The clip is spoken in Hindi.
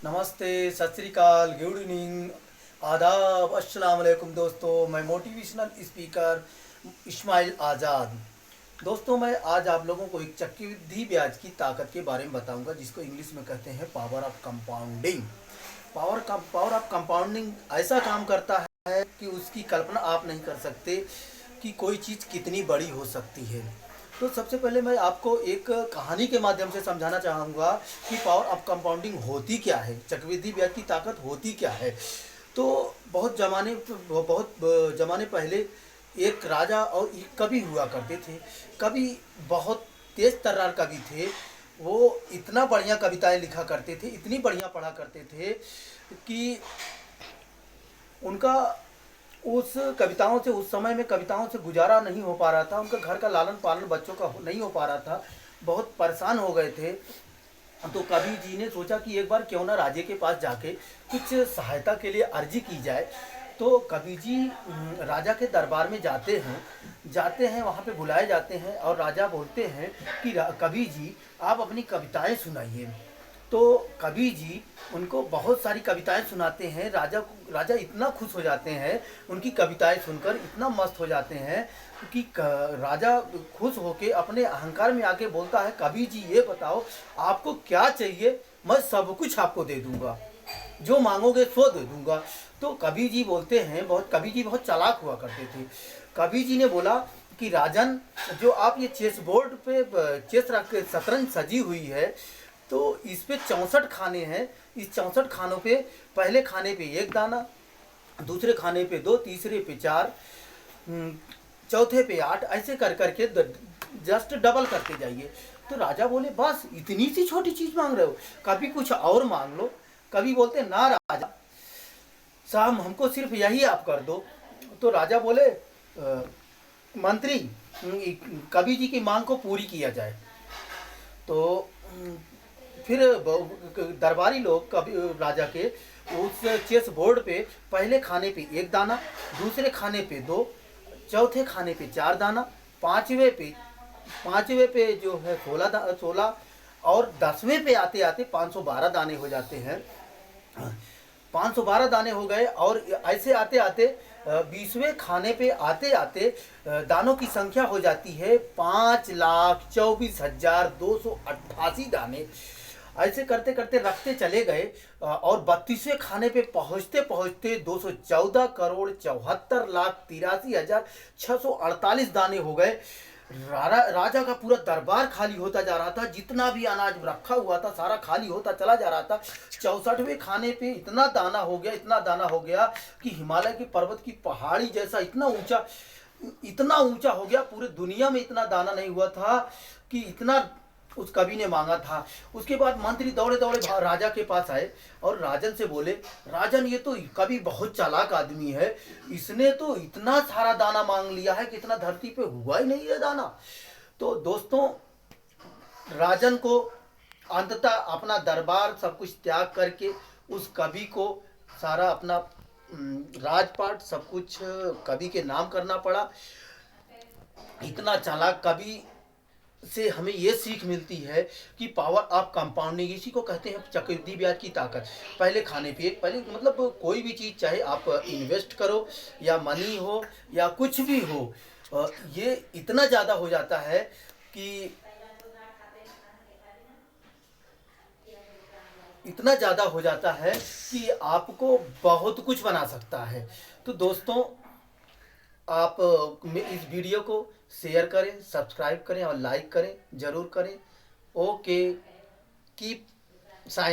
नमस्ते, सत श्री अकाल, गुड इवनिंग, आदाब, अस्सलाम वालेकुम दोस्तों। मैं मोटिवेशनल स्पीकर इस्माइल आज़ाद। दोस्तों, मैं आज आप लोगों को एक चक्रवृद्धि ब्याज की ताकत के बारे में बताऊंगा, जिसको इंग्लिश में कहते हैं power of compounding. Power of compounding ऐसा काम करता है कि उसकी कल्पना आप नहीं कर सकते कि कोई चीज़ कितनी बड़ी हो सकती है। तो सबसे पहले मैं आपको एक कहानी के माध्यम से समझाना चाहूँगा कि पावर ऑफ कंपाउंडिंग होती क्या है, चक्रवृद्धि ब्याज की ताकत होती क्या है। तो बहुत जमाने पहले एक राजा और एक कवि हुआ करते थे। कवि बहुत तेज तर्रार कवि थे। वो इतना बढ़िया कविताएं लिखा करते थे, इतनी बढ़िया पढ़ा करते थे कि उनका उस कविताओं से, उस समय में कविताओं से गुजारा नहीं हो पा रहा था। उनका घर का लालन पालन बच्चों का नहीं हो पा रहा था। बहुत परेशान हो गए थे। तो कवि जी ने सोचा कि एक बार क्यों ना राजे के पास जाके कुछ सहायता के लिए अर्जी की जाए। तो कवि जी राजा के दरबार में जाते हैं, वहाँ पे बुलाए जाते हैं और राजा बोलते हैं कि कवि जी, आप अपनी कविताएं सुनाइए। तो कवि जी उनको बहुत सारी कविताएं सुनाते हैं। राजा इतना खुश हो जाते हैं, उनकी कविताएं सुनकर इतना मस्त हो जाते हैं कि राजा खुश होके अपने अहंकार में आके बोलता है, कवि जी ये बताओ आपको क्या चाहिए, मैं सब कुछ आपको दे दूंगा, जो मांगोगे सो दे दूंगा। तो कवि जी बोलते हैं, कवि जी बहुत चालाक हुआ करते थे। कवि जी ने बोला कि राजन, जो आप ये चेस बोर्ड पे चेस रख के शतरंज सजी हुई है, तो इस पे 64 खाने हैं। इस 64 खानों पे पहले खाने पे एक दाना, दूसरे खाने पे दो, तीसरे पे चार, चौथे पे 8, ऐसे कर करके जस्ट डबल करते जाइए। तो राजा बोले, बस इतनी सी छोटी चीज मांग रहे हो, कभी कुछ और मांग लो। कभी बोलते, ना राजा साहब, हमको सिर्फ यही आप कर दो। तो राजा बोले, मंत्री, कवि जी की मांग को पूरी किया जाए। तो फिर दरबारी लोग कभी राजा के उस चेस बोर्ड पे पहले खाने पे एक दाना, दूसरे खाने पे दो, चौथे खाने पे 4 दाना, पांचवे पे जो है 16 और 10वें पे आते आते 512 दाने हो जाते हैं। 512 दाने हो गए और ऐसे आते आते 20वें खाने पे आते आते दानों की संख्या हो जाती है 5,24,288 दाने। ऐसे करते करते रखते चले गए और 32वें खाने पे पहुंचते पहुंचते 214,74,83,648 दाने हो गए। राजा का पूरा दरबार खाली होता जा रहा था। जितना भी अनाज रखा हुआ था सारा खाली होता चला जा रहा था। 64वें खाने पे इतना दाना हो गया, इतना दाना हो गया कि हिमालय के पर्वत की पहाड़ी जैसा इतना ऊंचा हो गया। पूरे दुनिया में इतना दाना नहीं हुआ था कि इतना उस कवि ने मांगा था। उसके बाद मंत्री दौड़े दौड़े राजा के पास आए और राजन से बोले, राजन, ये तो कवि बहुत चालाक आदमी है, इसने तो इतना सारा दाना मांग लिया है कि इतना धरती पे हुआ ही नहीं है दाना। तो दोस्तों, राजन को अंततः अपना दरबार सब कुछ त्याग करके उस कवि को सारा अपना राजपाट सब कुछ कवि के नाम करना पड़ा। इतना चालाक कवि से हमें ये सीख मिलती है कि पावर ऑफ कंपाउंडिंग, इसी को कहते हैं चक्रवृद्धि ब्याज की ताकत। पहले खाने पे पहले मतलब कोई भी चीज़, चाहे आप इन्वेस्ट करो या मनी हो या कुछ भी हो, ये इतना ज़्यादा हो जाता है कि आपको बहुत कुछ बना सकता है। तो दोस्तों, आप इस वीडियो को शेयर करें, सब्सक्राइब करें और लाइक करें, ज़रूर करें। Okay, keep sign.